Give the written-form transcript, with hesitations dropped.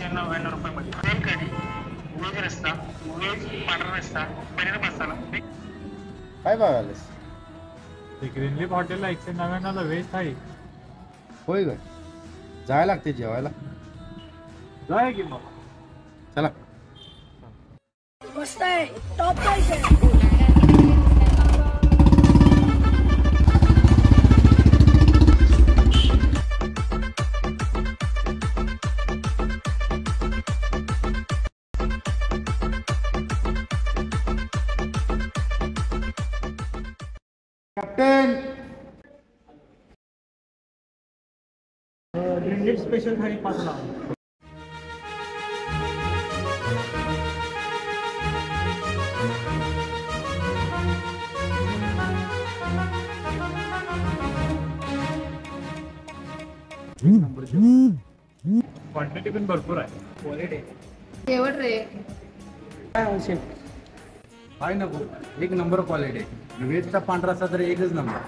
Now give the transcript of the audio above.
₹199 मध्ये कढी, व्हेज रस्सा, व्हेज पांढरा रस्सा, पनीर मसाला. काय बघायलास? ते ग्रीन लीफ हॉटेलला 199 ला व्हेज थाळी. होय काय? जायला लागते जेवायला. जाय की मग. चला. मस्त आहे, टॉप प्राइस आहे. कॅप्टन ग्रीन लीफ स्पेशल थाळी 5 ला. क्वांटिटी पण भरपूर आहे. क्वालिटी जेवण रे. काय नको, एक नंबर क्वालिटी. व्हेजचा पांढरा रस्सा तर एकच नंबर.